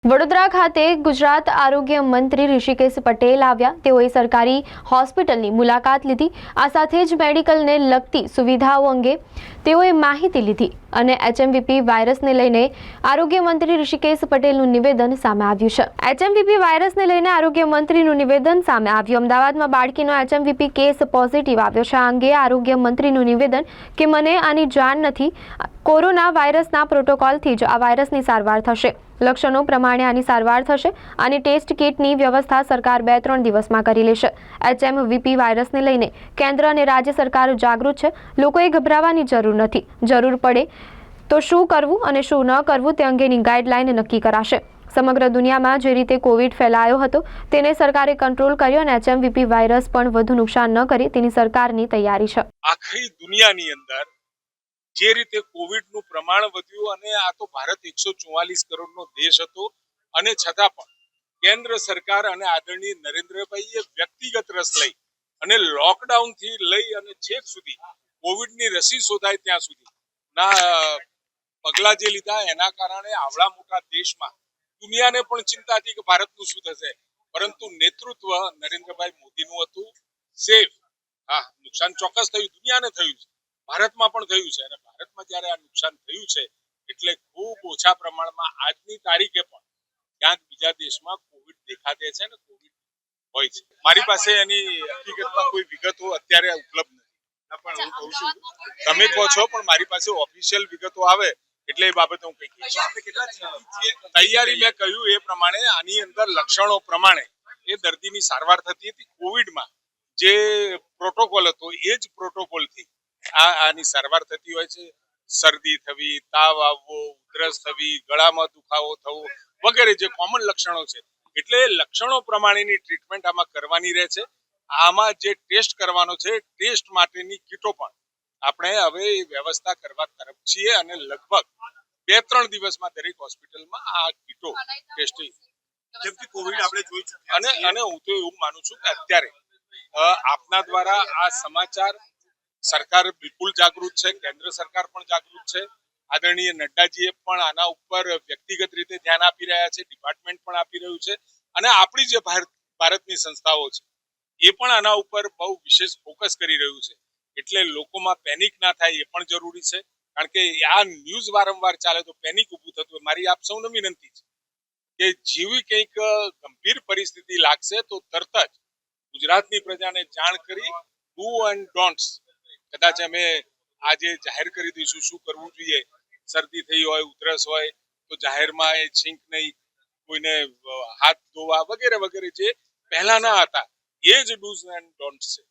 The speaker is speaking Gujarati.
વડોદરા ખાતે ગુજરાત આરોગ્ય મંત્રી ઋષિકેશ પટેલ આવ્યા. તેઓએ સરકારી હોસ્પિટલની મુલાકાત લીધી. આ સાથે જ મેડિકલને લગતી સુવિધાઓ અંગે તેઓએ માહિતી લીધી અને એચએમવીપી વાયરસને લઈને આરોગ્ય મંત્રી ઋષિકેશ પટેલનું નિવેદન સામે આવ્યું છે. એચએમવીપી વાયરસને લઈને આરોગ્ય મંત્રીનું નિવેદન સામે આવ્યું. અમદાવાદમાં બાળકીનો એચએમવીપી કેસ પોઝિટિવ આવ્યો છે. આ અંગે આરોગ્ય મંત્રીનું નિવેદન કે મને આની જાણ નથી. કોરોના વાયરસના પ્રોટોકોલથી જ આ વાયરસની સારવાર થશે. લક્ષણો પ્રમાણે આની સારવાર થશે. આની ટેસ્ટ કિટની વ્યવસ્થા સરકાર 2-3 દિવસમાં કરી લેશે. એચએમવીપી વાયરસને લઈને કેન્દ્ર અને રાજ્ય સરકાર જાગૃત છે. લોકોએ ગભરાવાની જરૂર નથી. જરૂર પડે તો શું કરવું અને શું ન કરવું તે અંગેની ગાઈડલાઈન નક્કી કરાશે. સમગ્ર દુનિયામાં જે રીતે કોવિડ ફેલાયો હતો તેને સરકારે કંટ્રોલ કર્યો અને એચએમવીપી વાયરસ પણ વધુ નુકસાન ન કરે તેની સરકારની તૈયારી છે. આખી દુનિયાની અંદર જે રીતે કોવિડનું પ્રમાણ વધ્યું અને આ તો ભારત 144 કરોડનો દેશ હતો અને છતાં પણ કેન્દ્ર સરકાર અને આદરણીય નરેન્દ્રભાઈએ વ્યક્તિગત રસ લઈ અને લોકડાઉન થી લઈ અને છેક સુધી કોવિડની રસી શોધાય ત્યાં સુધી ના પગલા જે લીધા એના કારણે આવડા મોટા દેશમાં દુનિયાને પણ ચિંતા હતી કે ભારતનું શું થશે, પરંતુ નેતૃત્વ નરેન્દ્રભાઈ મોદીનું હતું. સેફ, હા, નુકસાન ચોક્કસ થયું, દુનિયાને થયું છે, ભારતમાં પણ થયું છે અને ભારતમાં જ્યારે આ નુકસાન થયું છે એટલે ખૂબ ઓછા પ્રમાણમાં આજની તારીખે પણ ક્યાંક બીજા દેશમાં કોવિડ દેખા દે છે ને કોવિડ હોય છે. મારી પાસે એની હકીકતમાં કોઈ વિગતો અત્યારે ઉપલબ્ધ નથી, પણ હું કહું છું તમે કહો છો, પણ મારી પાસે ઓફિશિયલ વિગતો આવે એટલે એ બાબતે હું કહીશ. તૈયારી મેં કહ્યું એ પ્રમાણે આની અંદર લક્ષણો પ્રમાણે એ દર્દીની સારવાર થતી હતી. કોવિડમાં જે પ્રોટોકોલ હતો એ જ પ્રોટોકોલથી આની સારવાર થતી હોય છે. શરદી થવી, તાવ આવવો, ઉધરસ થવી, ગળામાં દુખાવો થવો વગેરે જે કોમન લક્ષણો છે, એટલે લક્ષણો પ્રમાણેની ટ્રીટમેન્ટ આમાં કરવાની રહે છે. આમાં જે ટેસ્ટ કરવાનો છે, ટેસ્ટ માટેની કીટો પણ આપણે હવે વ્યવસ્થા કરવા તરફ છીએ અને લગભગ 2-3 દિવસમાં દરેક હોસ્પિટલમાં આ કીટો ટેસ્ટિંગ, જેમ કે કોવિડ આપણે જોઈ ચૂક્યા અને હું તો એવું માનું છું કે અત્યારે આપના દ્વારા આ સમાચાર સરકાર બિલકુલ જાગૃત છે, કેન્દ્ર સરકાર પણ જાગૃત છે. આદરણીય નડ્ડાજીએ પણ આના ઉપર વ્યક્તિગત રીતે ધ્યાન આપી રહ્યા છે, ડિપાર્ટમેન્ટ પણ આપી રહ્યું છે અને આપણી જે ભારતની સંસ્થાઓ છે એ પણ આના ઉપર બહુ વિશેષ ફોકસ કરી રહ્યું છે. એટલે લોકોમાં પેનિક ના થાય એ પણ જરૂરી છે, કારણ કે આ ન્યૂઝ વારંવાર ચાલે તો પેનિક ઊભું થતું હોય. મારી આપ સૌને વિનંતી છે કે જેવી કંઈક ગંભીર પરિસ્થિતિ લાગશે તો તરત જ ગુજરાતની પ્રજાને જાણ કરી ડુ એન્ડ ડોન્ટ્સ કદાચ અમે આજે જાહેર કરી દઈશું શું કરવું જોઈએ. શરદી થઈ હોય, ઉધરસ હોય તો જાહેરમાં એ છીંક નહીં, કોઈને હાથ ધોવા વગેરે વગેરે જે પહેલાના હતા એ જ ડૂઝ એન્ડ ડોન્ટ્સ છે.